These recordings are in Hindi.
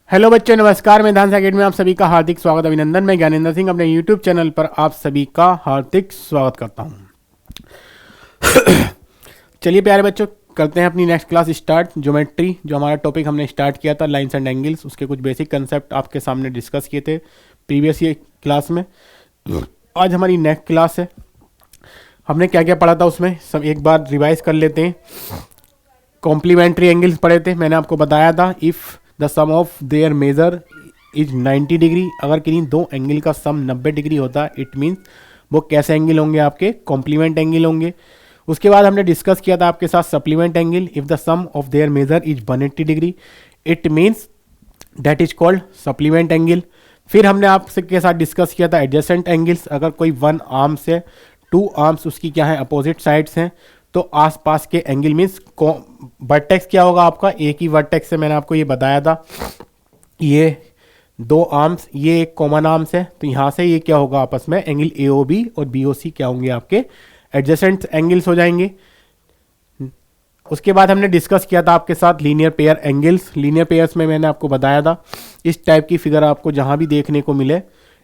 हेलो बच्चों, नमस्कार। मैं डांस अकेडमी में आप सभी का हार्दिक स्वागत, अभिनंदन। मैं ज्ञानेंद्र सिंह अपने यूट्यूब चैनल पर आप सभी का हार्दिक स्वागत करता हूं। चलिए प्यारे बच्चों, करते हैं अपनी नेक्स्ट क्लास स्टार्ट। ज्योमेट्री, जो हमारा टॉपिक हमने स्टार्ट किया था लाइंस एंड एंगल्स, उसके कुछ बेसिक कंसेप्ट आपके सामने डिस्कस किए थे प्रीवियस ये क्लास में। आज हमारी नेक्स्ट क्लास है। हमने क्या क्या पढ़ा था उसमें सब एक बार रिवाइज कर लेते हैं। कॉम्प्लीमेंट्री एंगल्स पढ़े थे, मैंने आपको बताया था। If the sum of their measure is 90 degree, अगर किन्हीं दो एंगल का सम 90 डिग्री होता है, इट मीन्स वो कैसे एंगल होंगे? आपके कॉम्प्लीमेंट एंगल होंगे। उसके बाद हमने डिस्कस किया था आपके साथ supplement angle. If the sum of their measure is 180 degree, it means that is called supplement angle. फिर हमने आपसे के साथ डिस्कस किया था एडजेसेंट एंगल्स। अगर कोई वन आर्म से टू आर्म्स उसकी क्या है, अपोजिट साइड्स हैं, तो आसपास के एंगल मीन्स वर्टेक्स क्या होगा आपका, एक ही वर्टेक्स से। मैंने आपको ये बताया था, ये दो आर्म्स, ये एक कॉमन आर्म्स है, तो यहाँ से ये क्या होगा आपस में, एंगल AOB और BOC क्या होंगे आपके एडजेसेंट एंगल्स हो जाएंगे। उसके बाद हमने डिस्कस किया था आपके साथ linear pair angles. Linear pairs में मैंने आपको बताया था इस टाइप की फिगर आपको जहां भी देखने को मिले,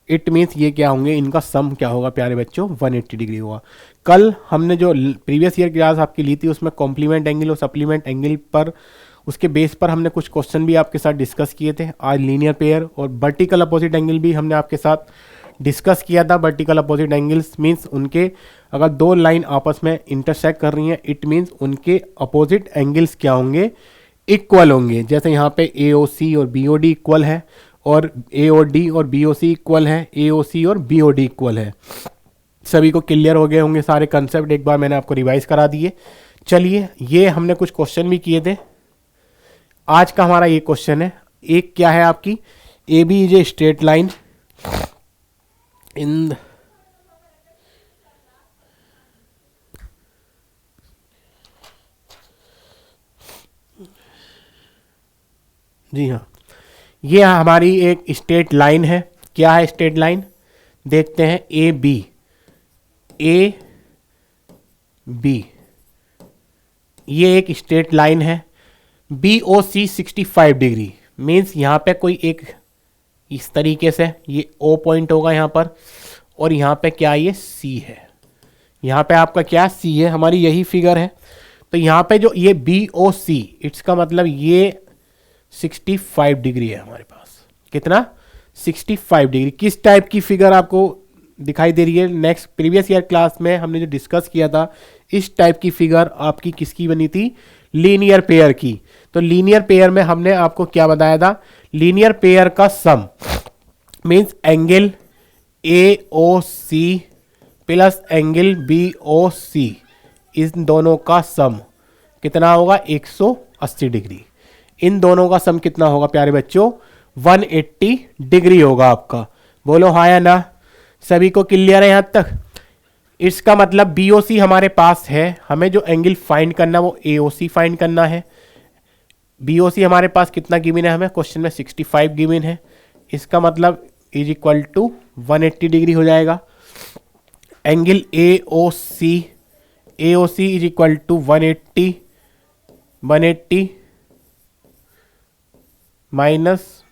इट मीन्स ये क्या होंगे, इनका सम क्या होगा प्यारे बच्चों, 180 डिग्री होगा। कल हमने जो प्रीवियस ईयर क्लास आपकी ली थी उसमें कॉम्प्लीमेंट एंगल और सप्लीमेंट एंगल पर, उसके बेस पर हमने कुछ क्वेश्चन भी आपके साथ डिस्कस किए थे। आज लीनियर पेयर और वर्टिकल अपोजिट एंगल भी हमने आपके साथ डिस्कस किया था। वर्टिकल अपोजिट एंगल्स मीन्स उनके अगर दो लाइन आपस में इंटरसेक्ट कर रही हैं, इट मीन्स उनके अपोजिट एंगल्स क्या होंगे, इक्वल होंगे। जैसे यहाँ पे AOC और BOD इक्वल है, और AOD और BOC इक्वल है, AOC और BOD इक्वल है। सभी को क्लियर हो गए होंगे सारे कंसेप्ट, एक बार मैंने आपको रिवाइज करा दिए। चलिए, ये हमने कुछ क्वेश्चन भी किए थे। आज का हमारा ये क्वेश्चन है, एक क्या है आपकी, AB is a straight line in जी हाँ, ये हमारी एक स्ट्रेट लाइन है। क्या है स्ट्रेट लाइन, देखते हैं। AB ये एक स्ट्रेट लाइन है। BOC 65 डिग्री मीन्स यहाँ पे कोई एक इस तरीके से ये O पॉइंट होगा यहाँ पर, और यहाँ पे क्या ये C है, यहाँ पे आपका क्या C है, हमारी यही फिगर है। तो यहाँ पे जो ये BOC, इट्स का मतलब ये 65 डिग्री है हमारे पास। कितना, 65 डिग्री। किस टाइप की फिगर आपको दिखाई दे रही है? नेक्स्ट प्रीवियस ईयर क्लास में हमने जो डिस्कस किया था, इस टाइप की फिगर आपकी किसकी बनी थी, लीनियर पेयर की। तो लीनियर पेयर में हमने आपको क्या बताया था, लीनियर पेयर का sum means angle AOC plus angle BOC, इन दोनों का सम कितना होगा, 180 डिग्री। इन दोनों का सम कितना होगा प्यारे बच्चों, 180 डिग्री होगा आपका। बोलो हाँ या ना, सभी को क्लियर है यहां तक? इसका मतलब BOC हमारे पास है, हमें जो एंगल फाइंड करना वो AOC फाइंड करना है। BOC हमारे पास कितना गिवन है, हमें क्वेश्चन में 65 गिवन है। इसका मतलब इज इक्वल टू 180 डिग्री हो जाएगा। Angle AOC is equal to 180 minus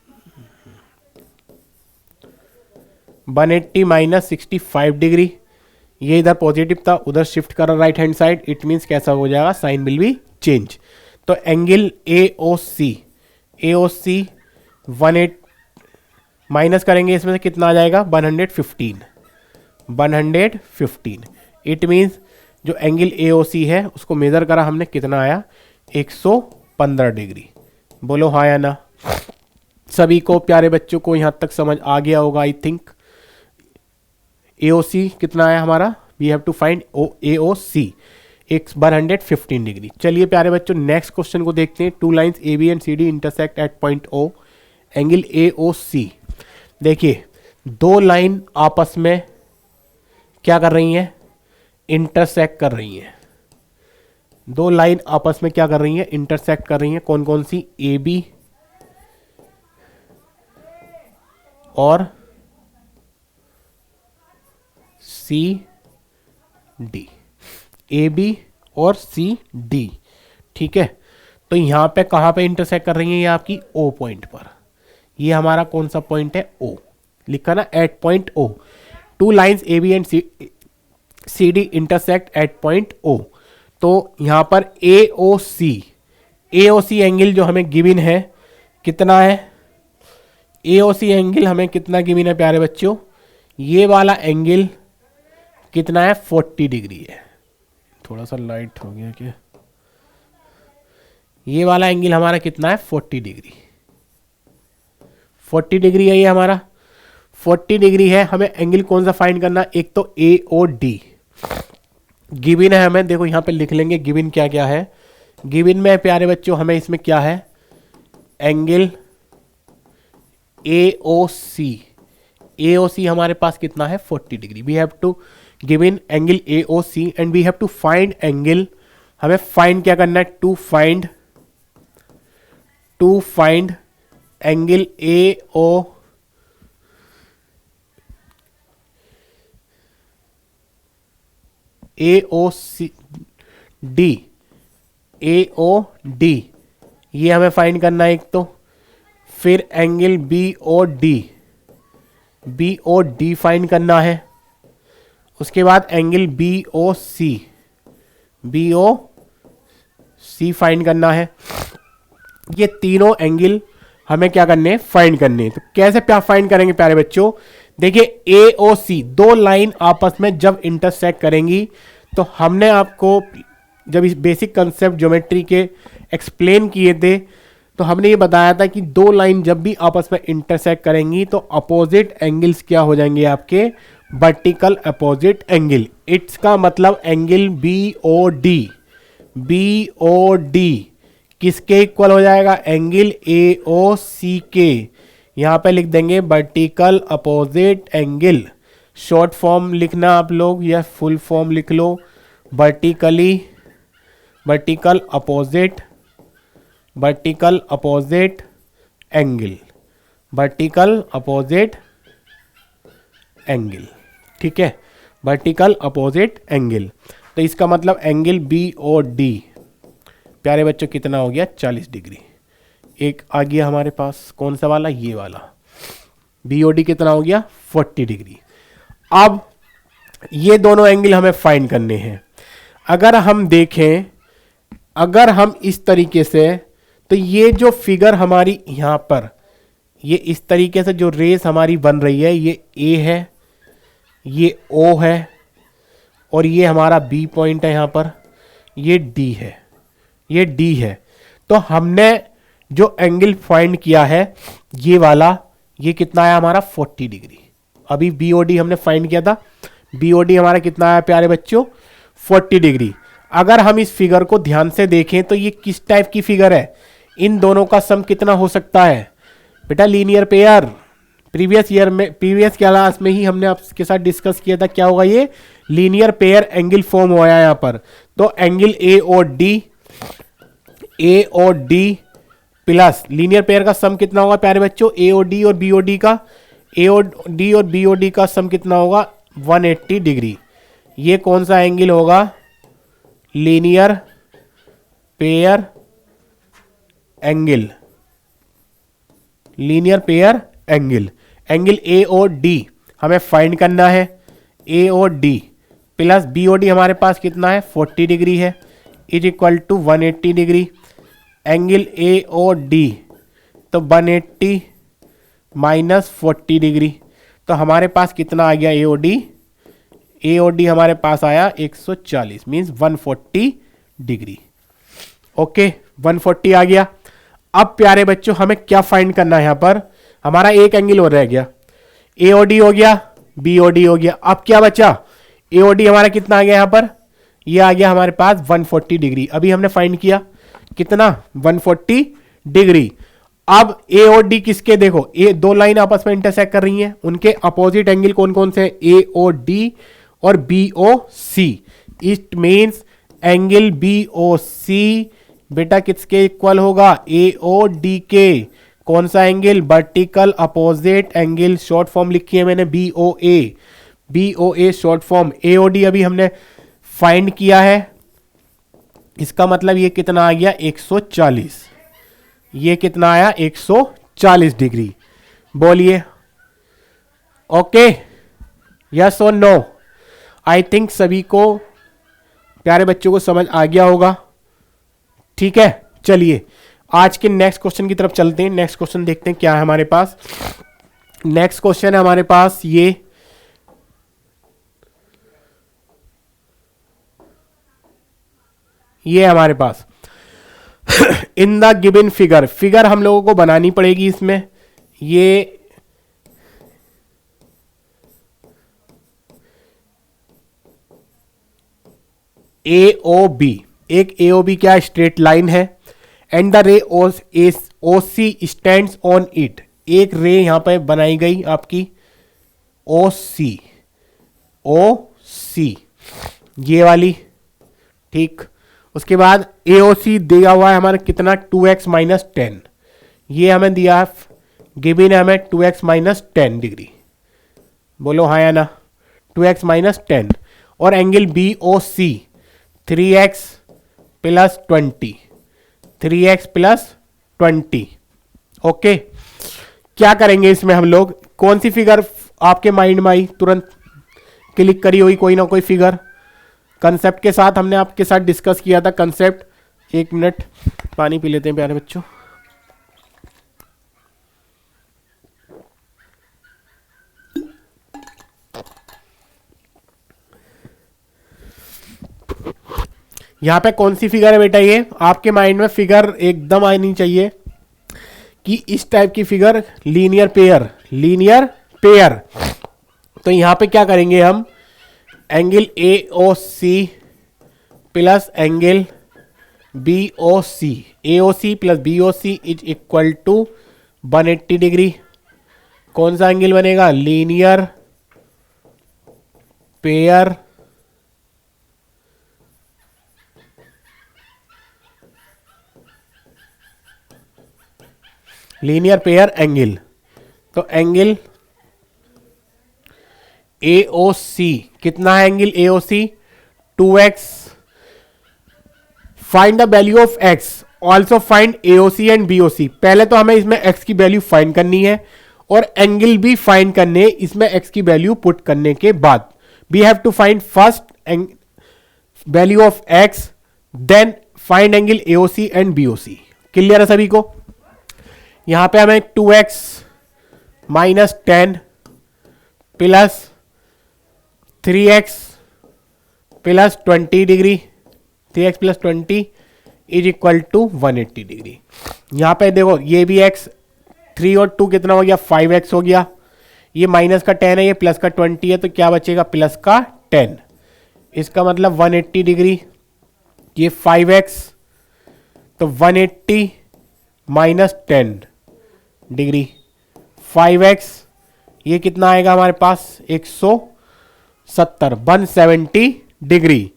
65 degree. ये इधर पॉजिटिव था, उधर शिफ्ट करा right hand side, it means कैसा हो जाएगा, साइन विल बी चेंज। तो एंगल AOC 18 माइनस करेंगे, इसमें से कितना आ जाएगा, 115। इट मीन्स जो एंगल AOC है उसको मेजर करा हमने, कितना आया, 115 डिग्री। बोलो हाँ या ना, सभी को प्यारे बच्चों को यहां तक समझ आ गया होगा आई थिंक। AOC कितना आया हमारा, we have to find AOC 115 degree. चलिए प्यारे बच्चों, नेक्स्ट क्वेश्चन को देखते हैं। Two lines AB and CD intersect at point O, angle AOC। देखिए, दो लाइन आपस में क्या कर रही हैं, इंटरसेक्ट कर रही हैं। दो लाइन आपस में क्या कर रही हैं, इंटरसेक्ट कर रही हैं। कौन कौन सी, AB और CD, AB और CD, ठीक है। तो यहां पे कहां पे इंटरसेक्ट कर रही है, ये आपकी O पॉइंट पर। ये हमारा कौन सा पॉइंट है, ओ, लिखा ना, at point O. Two lines A B and C D intersect at point O. तो यहाँ पर ए ओ सी एंगल जो हमें गिवन है कितना है, ए ओ सी एंगल हमें कितना गिवन है प्यारे बच्चों, ये वाला एंगल कितना है, 40 डिग्री है। थोड़ा सा लाइट हो गया क्या, ये वाला एंगल हमारा कितना है, 40 डिग्री। 40 डिग्री है ये हमारा, 40 डिग्री है। हमें एंगल कौन सा फाइंड करना, एक तो ए ओ डी गिवन है हमें, देखो यहाँ पे लिख लेंगे गिवन क्या क्या है। गिवन में प्यारे बच्चों हमें इसमें क्या है, एंगल ए ओ सी हमारे पास कितना है, 40 degree. We have to given angle A O C and we have to find angle, हमें फाइंड क्या करना है, to find angle A O D, ये हमें फाइंड करना है एक तो। फिर angle B O D find करना है। उसके बाद angle B O C find करना है। ये तीनों एंगल हमें क्या करने हैं, फाइंड करने हैं। तो कैसे क्या फाइंड करेंगे प्यारे बच्चों, देखिए ए ओ सी दो लाइन आपस में जब इंटरसेक्ट करेंगी, तो हमने आपको जब इस बेसिक कंसेप्ट ज्योमेट्री के एक्सप्लेन किए थे, तो हमने ये बताया था कि दो लाइन जब भी आपस में इंटरसेक्ट करेंगी तो अपोजिट एंगल्स क्या हो जाएंगे आपके, वर्टिकल अपोजिट एंगल। इट्स का मतलब एंगल बी ओ डी किसके इक्वल हो जाएगा, एंगल ए ओ सी के। यहां पे लिख देंगे vertical opposite angle. Short form लिखना आप लोग या फुल फॉर्म लिख लो, वर्टिकल अपोजिट एंगल, ठीक है, वर्टिकल अपोजिट एंगल। तो इसका मतलब एंगल बी ओ डी प्यारे बच्चों कितना हो गया, 40 डिग्री। एक आ गया हमारे पास कौन सा वाला, ये वाला बी ओ डी कितना हो गया, 40 डिग्री। अब ये दोनों एंगल हमें फाइंड करने हैं। अगर हम देखें, अगर हम इस तरीके से, तो ये जो फिगर हमारी यहाँ पर, ये इस तरीके से जो रेस हमारी बन रही है, ये ए है, ये ओ है, और ये हमारा बी पॉइंट है यहाँ पर, ये डी है, ये डी है। तो हमने जो एंगल फाइंड किया है ये वाला, ये कितना आया हमारा, 40 डिग्री। अभी बी ओ डी हमने फाइंड किया था, बी ओ डी हमारा कितना आया प्यारे बच्चों, 40 डिग्री। अगर हम इस फिगर को ध्यान से देखें तो ये किस टाइप की फिगर है, इन दोनों का सम कितना हो सकता है बेटा, लीनियर पेयर। प्रीवियस क्लास में ही हमने आपके साथ डिस्कस किया था, क्या होगा, ये लीनियर पेयर एंगल फॉर्म हुआ है यहाँ पर। तो angle A O D plus linear pair का सम कितना होगा प्यारे बच्चों, ए ओ डी और बी ओ डी का, ए ओ डी और बी ओ डी का सम कितना होगा, 180 डिग्री। ये कौन सा एंगल होगा, linear pair angle, angle A O D हमें फाइंड करना है। A O D plus B O D हमारे पास कितना है, 40 डिग्री है, is equal to 180 degree. Angle A O D तो 180 माइनस 40 डिग्री, तो हमारे पास कितना आ गया, ए ओ डी हमारे पास आया 140, मीन्स 140 डिग्री। ओके, 140 आ गया। अब प्यारे बच्चों हमें क्या फाइंड करना है, यहाँ पर हमारा एक एंगल और रह गया, ए ओ डी हो गया, बी ओ डी हो गया। अब क्या बचा, ए ओ डी हमारा कितना आ गया यहाँ पर, ये आ गया हमारे पास 140 डिग्री। अभी हमने फाइंड किया कितना, 140 डिग्री। अब ए और डी किसके, देखो ये दो लाइन आपस में इंटरसेक्ट कर रही हैं, उनके अपोजिट एंगल कौन कौन से, ए ओ डी और B O C. It means angle B O C बेटा किसके इक्वल होगा, ए ओ डी के। कौन सा angle, vertical opposite angle, short form लिखी है मैंने B O A short form. A O D अभी हमने फाइंड किया है, इसका मतलब ये कितना आ गया, 140। ये कितना आया, 140 डिग्री। बोलिए ओके, यस और नो। आई थिंक सभी को, प्यारे बच्चों को समझ आ गया होगा। ठीक है, चलिए आज के नेक्स्ट क्वेश्चन की तरफ चलते हैं। नेक्स्ट क्वेश्चन देखते हैं क्या है हमारे पास। नेक्स्ट क्वेश्चन है हमारे पास ये हमारे पास in the given figure, figure हम लोगों को बनानी पड़ेगी इसमें। ये ए ओ बी, एक ए ओ बी क्या स्ट्रेट लाइन है, and the ray O C stands on it, एक रे यहां पर बनाई गई आपकी ओ सी, ये वाली। ठीक, उसके बाद ए ओ सी दिया हुआ है हमारा कितना 2x माइनस 10, ये हमें दिया गिवन है हमें 2x माइनस 10 डिग्री। बोलो हाँ या ना, 2x माइनस 10। और एंगल बी ओ सी 3x plus 20, 3x plus 20। Okay, क्या करेंगे इसमें हम लोग, कौन सी फिगर आपके माइंड में आई, तुरंत क्लिक करी हुई कोई ना कोई फिगर। कंसेप्ट के साथ हमने आपके साथ डिस्कस किया था कंसेप्ट। एक मिनट पानी पी लेते हैं प्यारे बच्चों। यहां पे कौन सी फिगर है बेटा, ये आपके माइंड में फिगर एकदम आनी चाहिए कि इस टाइप की figure, linear pair, linear pair. तो यहां पे क्या करेंगे हम, angle A O C plus angle B O C, A O C plus B O C is equal to 180 degree. कौन सा एंगल बनेगा, लीनियर पेयर एंगल। तो एंगल ए ओ सी कितना है, angle A O C 2x। Find the value of x, also find A O C and B O C. पहले तो हमें इसमें x की वैल्यू फाइंड करनी है और एंगल भी फाइंड करने, इसमें x की वैल्यू पुट करने के बाद we have to find first value of x, then find angle A O C and B O C. Clear है सभी को। यहां पे हमें 2x minus 10 plus 3x plus 20 degree, 3x plus 20 is equal to 180 degree. यहां पे देखो ये भी x, 3 और 2 कितना हो गया, 5x हो गया। ये माइनस का 10 है, ये प्लस का 20 है, तो क्या बचेगा, प्लस का 10। इसका मतलब 180 डिग्री, ये 5x, तो 180 माइनस 10 डिग्री, 5x, ये कितना आएगा हमारे पास 170, 170 डिग्री।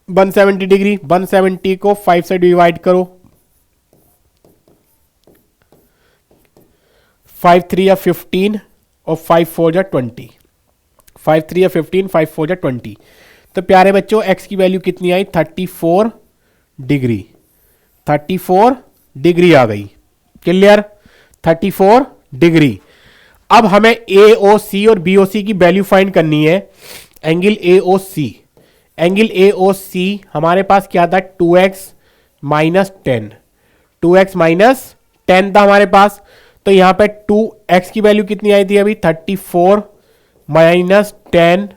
170 डिग्री, 170 को 5 से डिवाइड करो, 5 3 या 15 और 5 4 या 20, 5 3 या 15, 5 4 या 20। तो प्यारे बच्चों x की वैल्यू कितनी आई, 34 डिग्री, 34 डिग्री आ गई। Clear, 34 degree. अब हमें ए ओ सी और बी ओ सी की वैल्यू फाइंड करनी है। Angle A O C, angle A O सी हमारे पास क्या था, 2x माइनस 10, 2x माइनस 10 था हमारे पास। तो यहां पे 2x की वैल्यू कितनी आई थी अभी, 34 माइनस 10,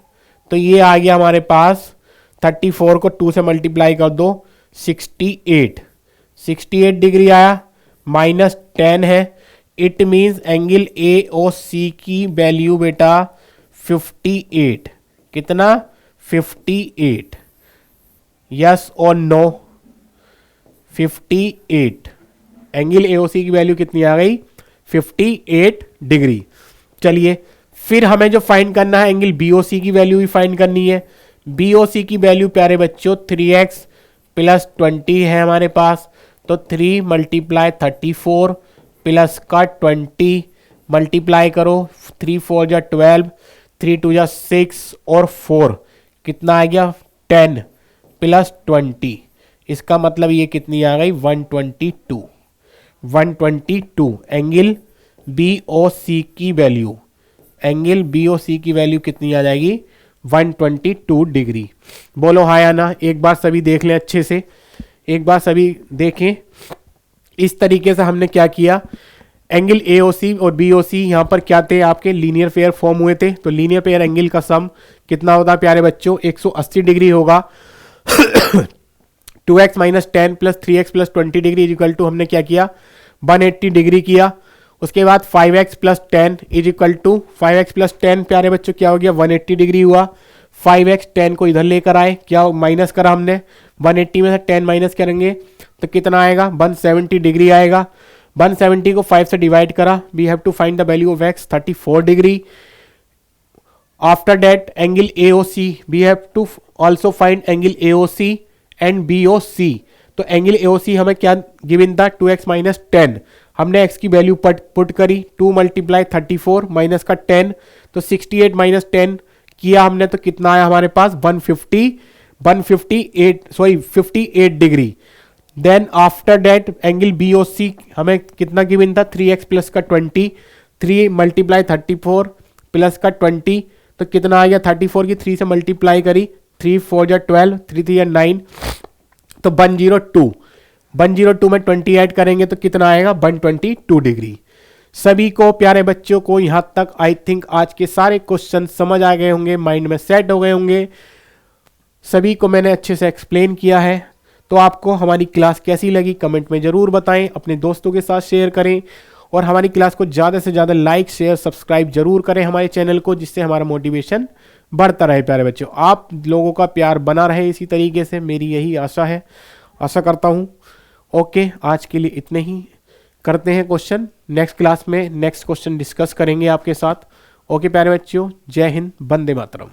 तो ये आ गया हमारे पास 34 को 2 से मल्टीप्लाई कर दो, 68, 68 डिग्री आया, माइनस 10 है। It means angle A O सी की वैल्यू बेटा 58, कितना, 58, यस और नो, 58। एंगल ए ओ सी की वैल्यू कितनी आ गई, 58 डिग्री। चलिए फिर हमें जो फाइंड करना है, एंगल बी ओ सी की वैल्यू भी फाइंड करनी है। बी ओ सी की वैल्यू प्यारे बच्चों 3x प्लस 20 है हमारे पास, तो 3 मल्टीप्लाई 34 प्लस का 20 मल्टीप्लाई करो, 3 4 जा 12, 3 2 जा 6 और 4 कितना आ गया 10 प्लस 20। इसका मतलब ये कितनी आ गई 122, 122 एंगल बी ओ सी की वैल्यू, एंगल बी ओ सी की वैल्यू कितनी आ जाएगी 122 डिग्री। बोलो हाँ या ना, एक बार सभी देख लें अच्छे से, एक बार सभी देखें। इस तरीके से हमने क्या किया, एंगल ए ओ सी और बी ओ सी यहाँ पर क्या थे, आपके लीनियर पेयर फॉर्म हुए थे, तो लीनियर पेयर एंगल का सम कितना होता है प्यारे बच्चों, 180 डिग्री होगा। 2x minus 10 plus 3x plus 20 degree is equal to, हमने क्या किया 180 डिग्री किया। उसके बाद 5x plus 10 is equal to 5x plus 10 प्यारे बच्चों क्या हो गया 180 डिग्री हुआ। 5x 10 को इधर लेकर आए, क्या माइनस करा हमने, 180 में से 10 माइनस करेंगे तो कितना आएगा 170 डिग्री आएगा। 170 को 5 से डिवाइड करा, we have to find the value of x 34 degree. After that angle AOC, we have to also find angle AOC and BOC। तो एंगल AOC हमें क्या गिवन था 2x माइनस 10, हमने x की वैल्यू पुट करी, 2 मल्टीप्लाई 34 माइनस का 10, तो 68 माइनस 10 किया हमने तो कितना आया हमारे पास 58 degree. Then after that angle BOC हमें कितना गिवन था 3x प्लस का 20, 3 मल्टीप्लाई 34 प्लस का 20, तो कितना आ गया 34 की 3 से मल्टीप्लाई करी, 3 4 जा 12, 3 3 9, तो 102 में 20 ऐड करेंगे तो कितना आएगा 122 डिग्री। सभी को प्यारे बच्चों को यहाँ तक आई थिंक आज के सारे क्वेश्चन समझ आ गए होंगे, माइंड में सेट हो गए होंगे। सभी को मैंने अच्छे से एक्सप्लेन किया है। तो आपको हमारी क्लास कैसी लगी कमेंट में ज़रूर बताएं, अपने दोस्तों के साथ शेयर करें और हमारी क्लास को ज़्यादा से ज़्यादा लाइक शेयर सब्सक्राइब जरूर करें हमारे चैनल को, जिससे हमारा मोटिवेशन बढ़ता रहे। प्यारे बच्चों, आप लोगों का प्यार बना रहे इसी तरीके से, मेरी यही आशा है, आशा करता हूँ। ओके, आज के लिए इतने ही, करते हैं क्वेश्चन नेक्स्ट क्लास में, नेक्स्ट क्वेश्चन डिस्कस करेंगे आपके साथ। ओके प्यारे बच्चों, जय हिंद, वंदे मातरम।